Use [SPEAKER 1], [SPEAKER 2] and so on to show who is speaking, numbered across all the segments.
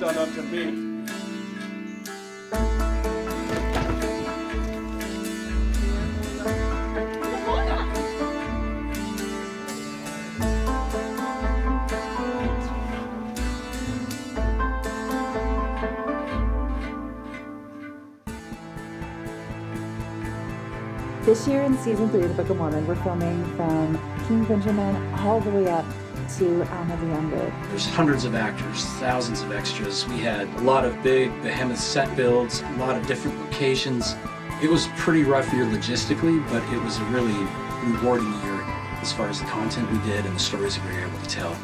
[SPEAKER 1] done unto me.
[SPEAKER 2] This year in season 3 of the Book of Mormon, we're filming from King Benjamin all the way up to Alma the Younger.
[SPEAKER 3] There's hundreds of actors, thousands of extras. We had a lot of big behemoth set builds, a lot of different locations. It was a pretty rough year logistically, but it was a really rewarding year as far as the content we did and the stories that we were able to tell.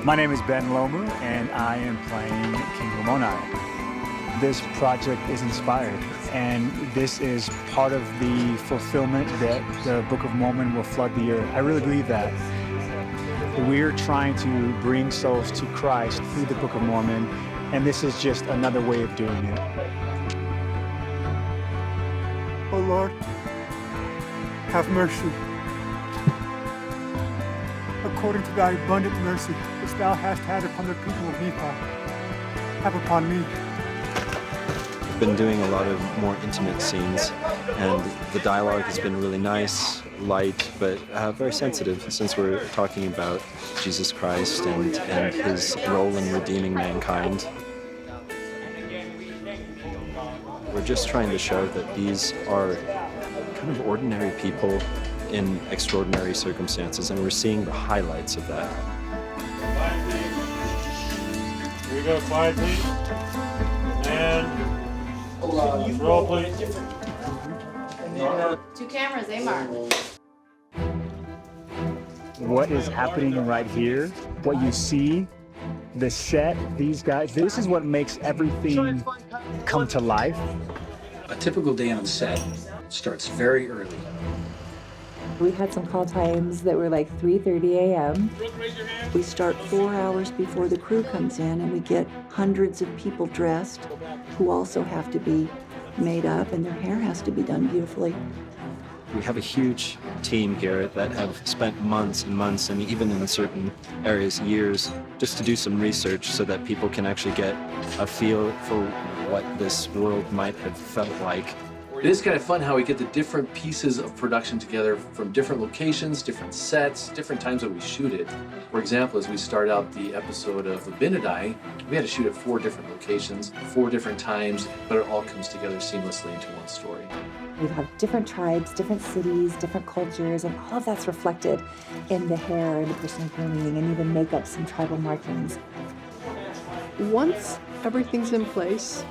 [SPEAKER 4] My name is Ben Lomu, and I am playing King Lamoni. This project is inspired, and this is part of the fulfillment that the Book of Mormon will flood the earth. I really believe that. We're trying to bring souls to Christ through the Book of Mormon, and this is just another way of doing it.
[SPEAKER 5] O Lord, have mercy. According to thy abundant mercy, which thou hast had upon the people of Nephi, have upon me.
[SPEAKER 6] Been doing a lot of more intimate scenes, and the dialogue has been really nice, light, but very sensitive, since we're talking about Jesus Christ and his role in redeeming mankind. We're just trying to show that these are kind of ordinary people in extraordinary circumstances, and we're seeing the highlights of that.
[SPEAKER 1] Here we go, quiet please. And roll please.
[SPEAKER 7] Two cameras, Amar.
[SPEAKER 4] What is happening right here, what you see, the set, these guys, this is what makes everything come to life.
[SPEAKER 3] A typical day on set starts very early.
[SPEAKER 2] We had some call times that were like 3:30 a.m.
[SPEAKER 8] We start 4 hours before the crew comes in, and we get hundreds of people dressed who also have to be made up, and their hair has to be done beautifully.
[SPEAKER 6] We have a huge team here that have spent months and months, and even in certain areas, years, just to do some research so that people can actually get a feel for what this world might have felt like.
[SPEAKER 3] It is kind of fun how we get the different pieces of production together from different locations, different sets, different times that we shoot it. For example, as we start out the episode of Abinadi, we had to shoot at 4 different locations, 4 different times, but it all comes together seamlessly into one story.
[SPEAKER 2] We have different tribes, different cities, different cultures, and all of that's reflected in the hair and the personal grooming and even makeups and tribal markings.
[SPEAKER 9] Once everything's in place,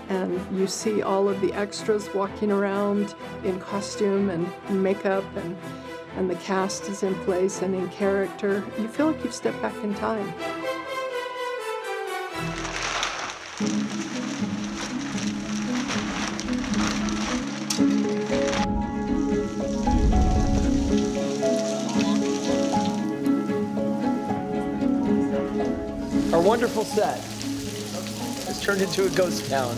[SPEAKER 9] and you see all of the extras walking around in costume and makeup, and the cast is in place and in character, you feel like you've stepped back in time.
[SPEAKER 10] Our wonderful set has turned into a ghost town.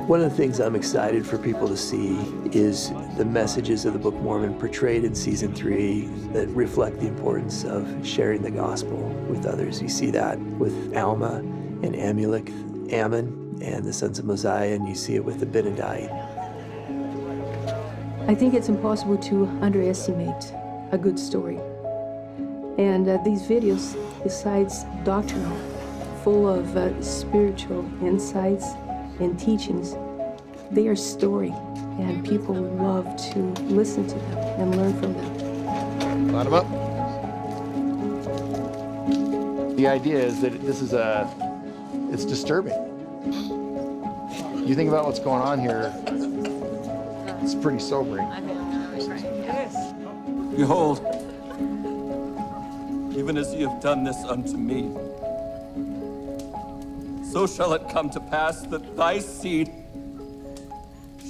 [SPEAKER 11] One of the things I'm excited for people to see is the messages of the Book of Mormon portrayed in season 3 that reflect the importance of sharing the gospel with others. You see that with Alma and Amulek, Ammon, and the sons of Mosiah, and you see it with the Benadite.
[SPEAKER 9] I think it's impossible to underestimate a good story. And these videos, besides doctrinal, full of spiritual insights and teachings, they are story, and people love to listen to them and learn from them.
[SPEAKER 10] Line them up. The idea is that it's disturbing. You think about what's going on here, it's pretty sobering.
[SPEAKER 1] Behold, even as you have done this unto me, so shall it come to pass that thy seed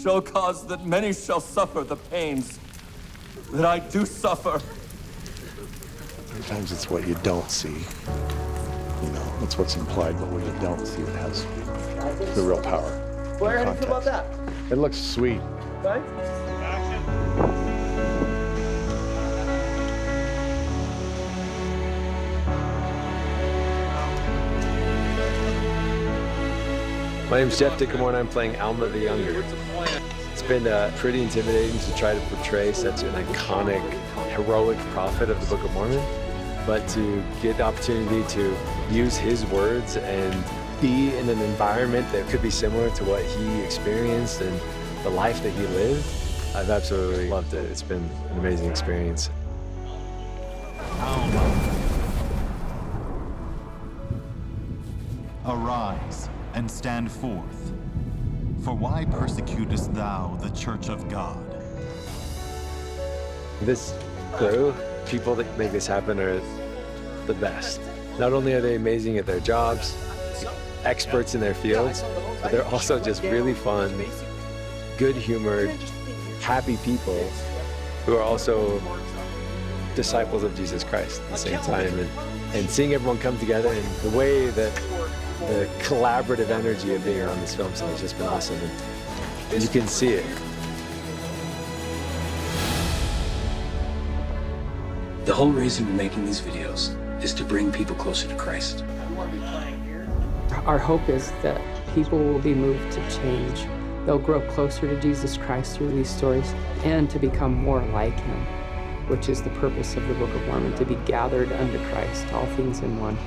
[SPEAKER 1] shall cause that many shall suffer the pains that I do suffer.
[SPEAKER 12] Sometimes it's what you don't see. You know, that's what's implied, but what you don't see that has the real power.
[SPEAKER 10] Blair, how do you feel about that?
[SPEAKER 12] It looks sweet.
[SPEAKER 10] Right?
[SPEAKER 7] My name's Jeff Dickamore and I'm playing Alma the Younger. It's been pretty intimidating to try to portray such an iconic, heroic prophet of the Book of Mormon, but to get the opportunity to use his words and be in an environment that could be similar to what he experienced and the life that he lived, I've absolutely loved it. It's been an amazing experience.
[SPEAKER 13] Arise and stand forth, for why persecutest thou the church of God?
[SPEAKER 7] This crew, people that make this happen are the best. Not only are they amazing at their jobs, experts in their fields, but they're also just really fun, good-humored, happy people who are also disciples of Jesus Christ at the same time. And seeing everyone come together and the way that the collaborative energy of being around this film set has just been awesome. And you can see it.
[SPEAKER 14] The whole reason we're making these videos is to bring people closer to Christ.
[SPEAKER 15] Our hope is that people will be moved to change. They'll grow closer to Jesus Christ through these stories and to become more like him, which is the purpose of the Book of Mormon, to be gathered under Christ, all things in one.